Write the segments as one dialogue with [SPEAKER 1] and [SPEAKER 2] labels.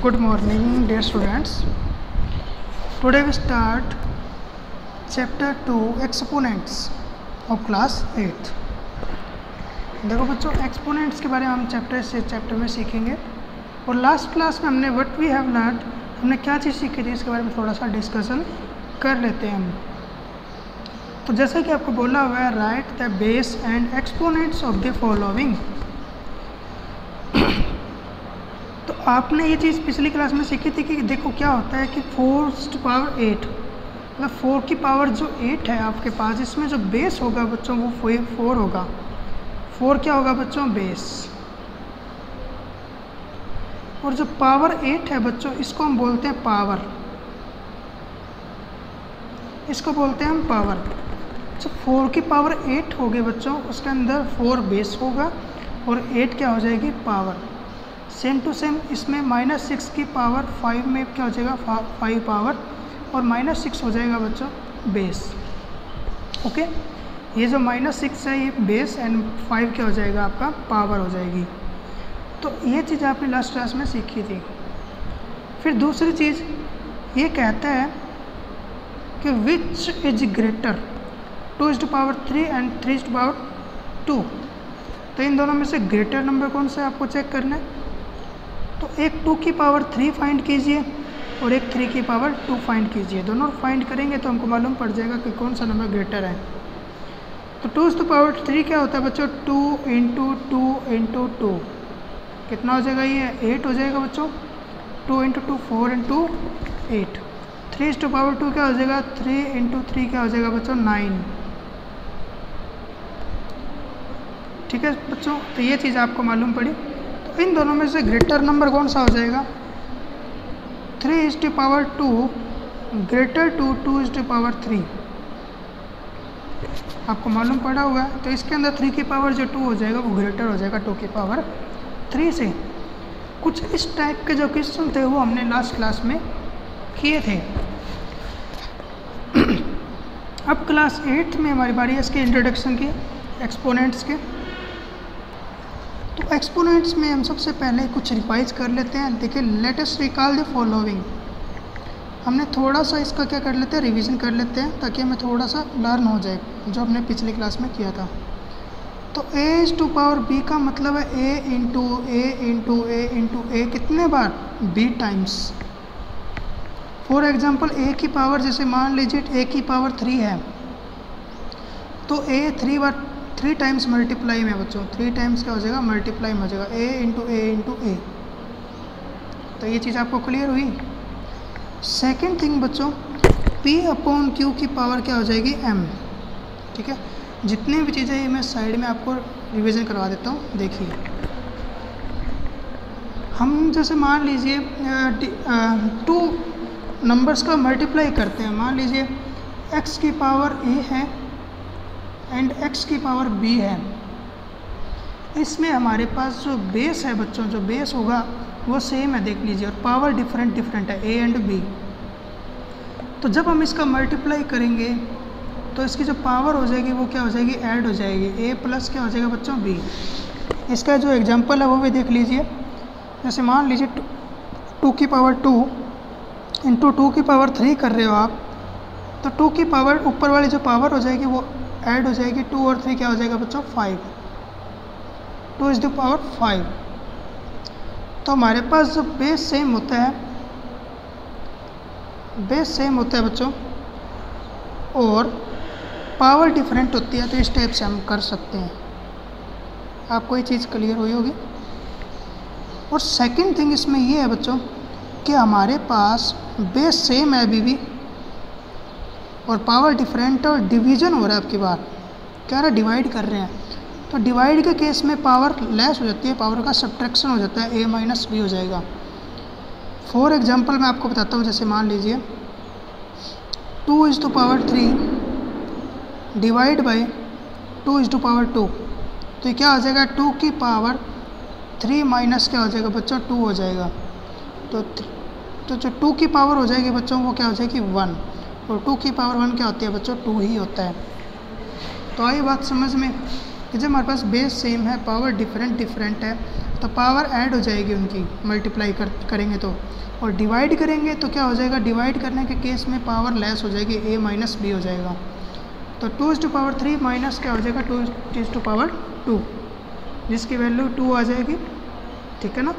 [SPEAKER 1] Good morning, dear students. Today we start chapter 2 exponents of class 8. देखो बच्चों, exponents के बारे में हम चैप्टर में सीखेंगे। और लास्ट क्लास में हमने व्हाट वी हैव लर्न, हमने क्या चीज़ सीखी थी, इसके बारे में थोड़ा सा डिस्कशन कर लेते हैं हम। तो जैसे कि आपको बोला हुआ है, right the base and exponents of the following. तो आपने ये चीज़ पिछली क्लास में सीखी थी कि देखो क्या होता है कि 4 पावर 8, मतलब 4 की पावर जो 8 है आपके पास, इसमें जो बेस होगा बच्चों वो 4 होगा। 4 क्या होगा बच्चों? बेस। और जो पावर 8 है बच्चों, इसको हम बोलते हैं पावर, इसको बोलते हैं हम पावर। जो 4 की पावर 8 होगी बच्चों, उसके अंदर 4 बेस होगा और 8 क्या हो जाएगी? पावर। सेम टू सेम इसमें -6 की पावर 5 में क्या हो जाएगा? 5 पावर, और -6 हो जाएगा बच्चों बेस। ओके, ये जो -6 है ये बेस एंड 5 क्या हो जाएगा? आपका पावर हो जाएगी। तो ये चीज़ आपने लास्ट क्लास में सीखी थी। फिर दूसरी चीज़ ये कहता है कि विच इज ग्रेटर, 2:3 एंड 3:2। तो इन दोनों में से ग्रेटर नंबर कौन सा है आपको चेक करना है। तो एक 2 की पावर 3 फाइंड कीजिए और एक 3 की पावर 2 फाइंड कीजिए। दोनों फाइंड करेंगे तो हमको मालूम पड़ जाएगा कि कौन सा नंबर ग्रेटर है। तो 2⁻³ क्या होता है बच्चों? 2 × 2 × 2 कितना हो जाएगा? ये 8 हो जाएगा बच्चों। 2 × 2 4 × 8। 3⁻² क्या हो जाएगा? 3 × 3 क्या हो जाएगा बच्चों? 9। ठीक है बच्चों, तो ये चीज़ आपको मालूम पड़ी। तो इन दोनों में से ग्रेटर नंबर कौन सा हो जाएगा? 3:2 ग्रेटर टू 2:3। आपको मालूम पड़ा होगा। तो इसके अंदर 3 की पावर जो 2 हो जाएगा वो ग्रेटर हो जाएगा 2 की पावर 3 से। कुछ इस टाइप के जो क्वेश्चन थे वो हमने लास्ट क्लास में किए थे। अब क्लास 8 में हमारी बारी है इसके इंट्रोडक्शन की, एक्सपोनेंट्स के। तो एक्सपोनेंट्स में हम सबसे पहले कुछ रिवाइज कर लेते हैं। देखिए, let us recall the following. हमने थोड़ा सा इसका क्या कर लेते हैं? रिवीजन कर लेते हैं, ताकि हमें थोड़ा सा लर्न हो जाए जो हमने पिछली क्लास में किया था। तो a⁻b का मतलब है a × a × a × a कितने बार? b times. For example a की पावर, जैसे मान लीजिए a की पावर 3 है, तो a 3 टाइम्स मल्टीप्लाई में बच्चों, 3 टाइम्स क्या हो जाएगा? मल्टीप्लाई में हो जाएगा a × a × a। तो ये चीज़ आपको क्लियर हुई। सेकेंड थिंग बच्चों, p/q की पावर क्या हो जाएगी? m। ठीक है, जितनी भी चीज़ें ये मैं साइड में आपको रिवीजन करवा देता हूँ। देखिए, हम जैसे मान लीजिए 2 नंबर्स का मल्टीप्लाई करते हैं। मान लीजिए x की पावर a है एंड x की पावर b है। इसमें हमारे पास जो बेस है बच्चों, जो बेस होगा वो सेम है, देख लीजिए, और पावर डिफरेंट है, a एंड b। तो जब हम इसका मल्टीप्लाई करेंगे तो इसकी जो पावर हो जाएगी वो क्या हो जाएगी? ऐड हो जाएगी। a प्लस क्या हो जाएगा बच्चों? b। इसका जो एग्जांपल है वो भी देख लीजिए। जैसे मान लीजिए 2 की पावर 2 × 2 की पावर 3 कर रहे हो आप, तो 2 की पावर ऊपर वाली जो पावर हो जाएगी वो ऐड हो जाएगी। 2 और 3 क्या हो जाएगा बच्चों? 5। 2⁻5। तो हमारे पास जो बेस सेम होता है, बेस सेम होता है बच्चों, और पावर डिफरेंट होती है। तो इस टाइप से हम कर सकते हैं। आपको ये चीज़ क्लियर हुई होगी। और सेकंड थिंग इसमें ये है बच्चों कि हमारे पास बेस सेम है अभी भी, और पावर डिफरेंट है, और डिवीजन हो रहा है। आपकी बात क्या रहा? डिवाइड कर रहे हैं। तो डिवाइड के केस में पावर लेस हो जाती है, पावर का सब्ट्रैक्शन हो जाता है, a - b हो जाएगा। फॉर एग्जांपल मैं आपको बताता हूँ। जैसे मान लीजिए 2⁻3 डिवाइड बाई 2⁻2। तो ये क्या हो जाएगा? 2 की पावर 3 माइनस क्या हो जाएगा बच्चों? 2 हो जाएगा। तो जो 2 की पावर हो जाएगी बच्चों वो क्या हो जाएगी? 1। और 2 की पावर 1 क्या होती है बच्चों? 2 ही होता है। तो आई बात समझ में। कि जब हमारे पास बेस सेम है, पावर डिफरेंट है, तो पावर ऐड हो जाएगी उनकी, मल्टीप्लाई करेंगे तो, और डिवाइड करेंगे तो क्या हो जाएगा, डिवाइड करने के केस में पावर लेस हो जाएगी, a माइनस b हो जाएगा। तो 2/3 माइनस क्या हो जाएगा, 2/2, जिसकी वैल्यू 2 आ जाएगी। ठीक है ना।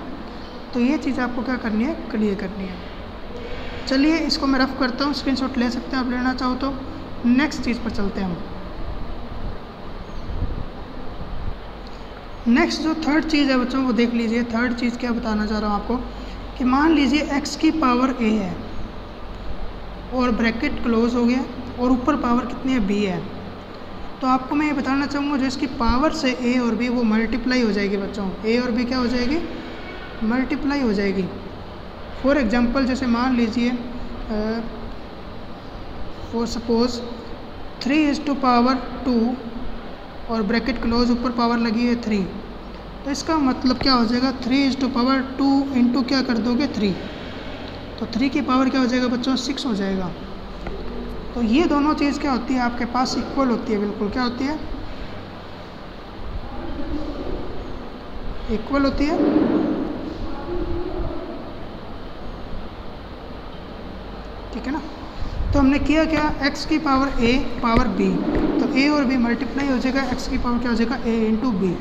[SPEAKER 1] तो ये चीज़ आपको क्या करनी है, क्लियर करनी है। चलिए इसको मैं रफ करता हूँ, स्क्रीनशॉट ले सकते हैं आप लेना चाहो तो। नेक्स्ट चीज़ पर चलते हैं हम। नेक्स्ट जो थर्ड चीज़ है बच्चों, वो देख लीजिए। थर्ड चीज़ क्या बताना चाह रहा हूँ आपको, कि मान लीजिए x की पावर a है और ब्रैकेट क्लोज हो गया, और ऊपर पावर कितनी है, b है। तो आपको मैं ये बताना चाहूँगा, जो इसकी पावर से a और b वो मल्टीप्लाई हो जाएगी बच्चों। a और b क्या हो जाएगी, मल्टीप्लाई हो जाएगी। फॉर एग्जांपल जैसे मान लीजिए फॉर सपोज 3/2 और ब्रैकेट क्लोज, ऊपर पावर लगी है 3, तो इसका मतलब क्या हो जाएगा, 3/2 इंटू क्या कर दोगे 3, तो 3 की पावर क्या हो जाएगा बच्चों, 6 हो जाएगा। तो ये दोनों चीज़ क्या होती है आपके पास, इक्वल होती है, बिल्कुल क्या होती है, इक्वल होती है। ठीक है ना। तो हमने किया क्या, x की पावर a पावर b, तो a और b मल्टीप्लाई हो जाएगा, x की पावर क्या हो जाएगा, a into b।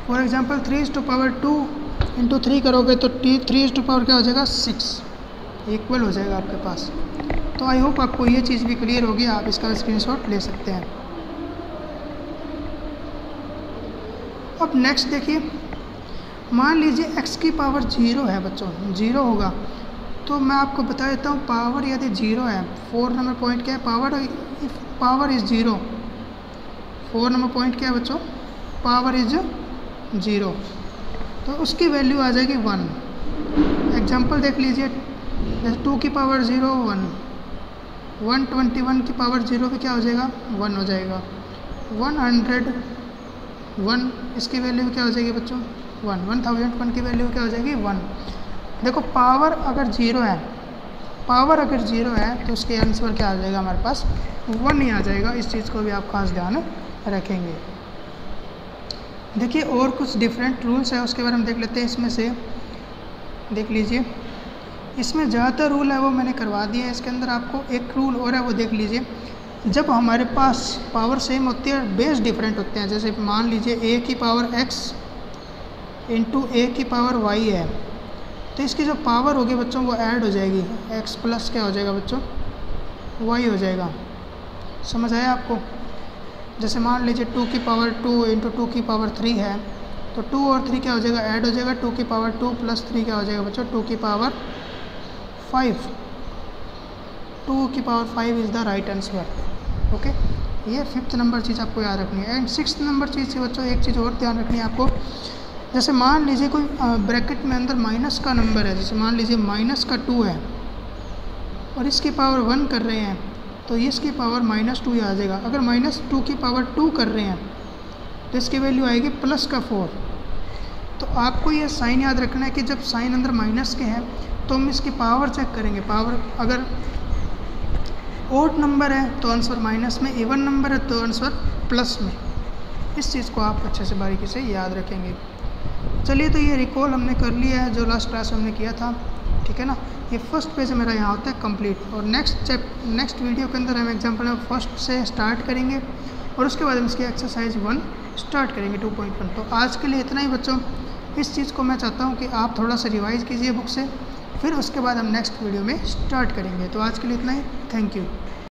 [SPEAKER 1] For example 3/2 into 3 करोगे तो 3/पावर क्या हो जाएगा, 6, इक्वल हो जाएगा आपके पास। तो आई होप आपको ये चीज़ भी क्लियर होगी, आप इसका स्क्रीनशॉट ले सकते हैं। अब नेक्स्ट देखिए, मान लीजिए x की पावर 0 है बच्चों, 0 होगा, तो मैं आपको बता देता हूँ, पावर यदि 0 है, 4 नंबर पॉइंट क्या है, पावर इज़ 0, 4 नंबर पॉइंट क्या है बच्चों, पावर इज़ 0, तो उसकी वैल्यू आ जाएगी 1। एग्जांपल देख लीजिए, जैसे 2 की पावर 0 1, 121 की पावर 0 भी क्या हो जाएगा, 1 हो जाएगा। 101 इसकी वैल्यू क्या हो जाएगी बच्चों, 1। 1001 की वैल्यू क्या हो जाएगी, 1। देखो पावर अगर 0 है, पावर अगर 0 है तो उसके आंसर क्या आ जाएगा हमारे पास, 1 ही आ जाएगा। इस चीज़ को भी आप खास ध्यान रखेंगे। देखिए और कुछ डिफरेंट रूल्स है, उसके बारे में देख लेते हैं। इसमें से देख लीजिए, इसमें ज़्यादातर रूल है वो मैंने करवा दिए हैं। इसके अंदर आपको एक रूल और है, वो देख लीजिए। जब हमारे पास पावर सेम होती है, बेस डिफरेंट होते हैं, जैसे मान लीजिए a की पावर x इंटू a की पावर y है, तो इसकी जो पावर होगी बच्चों वो ऐड हो जाएगी, x प्लस क्या हो जाएगा बच्चों, y हो जाएगा। समझ आया आपको। जैसे मान लीजिए 2 की पावर 2 इंटू 2 की पावर 3 है, तो 2 और 3 क्या हो जाएगा, ऐड हो जाएगा, 2 की पावर 2 प्लस 3 क्या हो जाएगा बच्चों, 2 की पावर 5। 2 की power 5 is the right answer. Okay, ये 5th नंबर चीज़ आपको याद रखनी है। एंड 6th नंबर चीज़ से बच्चों एक चीज़ और ध्यान रखनी है आपको। जैसे मान लीजिए कोई ब्रैकेट में अंदर माइनस का नंबर है, जैसे मान लीजिए -2 है और इसकी पावर 1 कर रहे हैं, तो इसकी पावर -2 ही आ जाएगा। अगर -2 की पावर 2 कर रहे हैं तो इसकी वैल्यू आएगी +4। तो आपको ये साइन याद रखना है कि जब साइन अंदर माइनस के हैं तो हम इसकी पावर चेक करेंगे। पावर अगर ओड नंबर है तो आंसर माइनस में, इवन नंबर है तो आंसर प्लस में। इस चीज़ को आप अच्छे से बारीकी से याद रखेंगे। चलिए, तो ये रिकॉल हमने कर लिया है जो लास्ट क्लास में हमने किया था। ठीक है ना। ये फर्स्ट पेज मेरा यहाँ होता है कंप्लीट, और नेक्स्ट वीडियो के अंदर हम एग्जाम्पल में फर्स्ट से स्टार्ट करेंगे और उसके बाद हम इसकी एक्सरसाइज 1 स्टार्ट करेंगे 2.1। तो आज के लिए इतना ही बच्चों। इस चीज़ को मैं चाहता हूँ कि आप थोड़ा सा रिवाइज़ कीजिए बुक से, फिर उसके बाद हम नेक्स्ट वीडियो में स्टार्ट करेंगे। तो आज के लिए इतना ही। Thank you.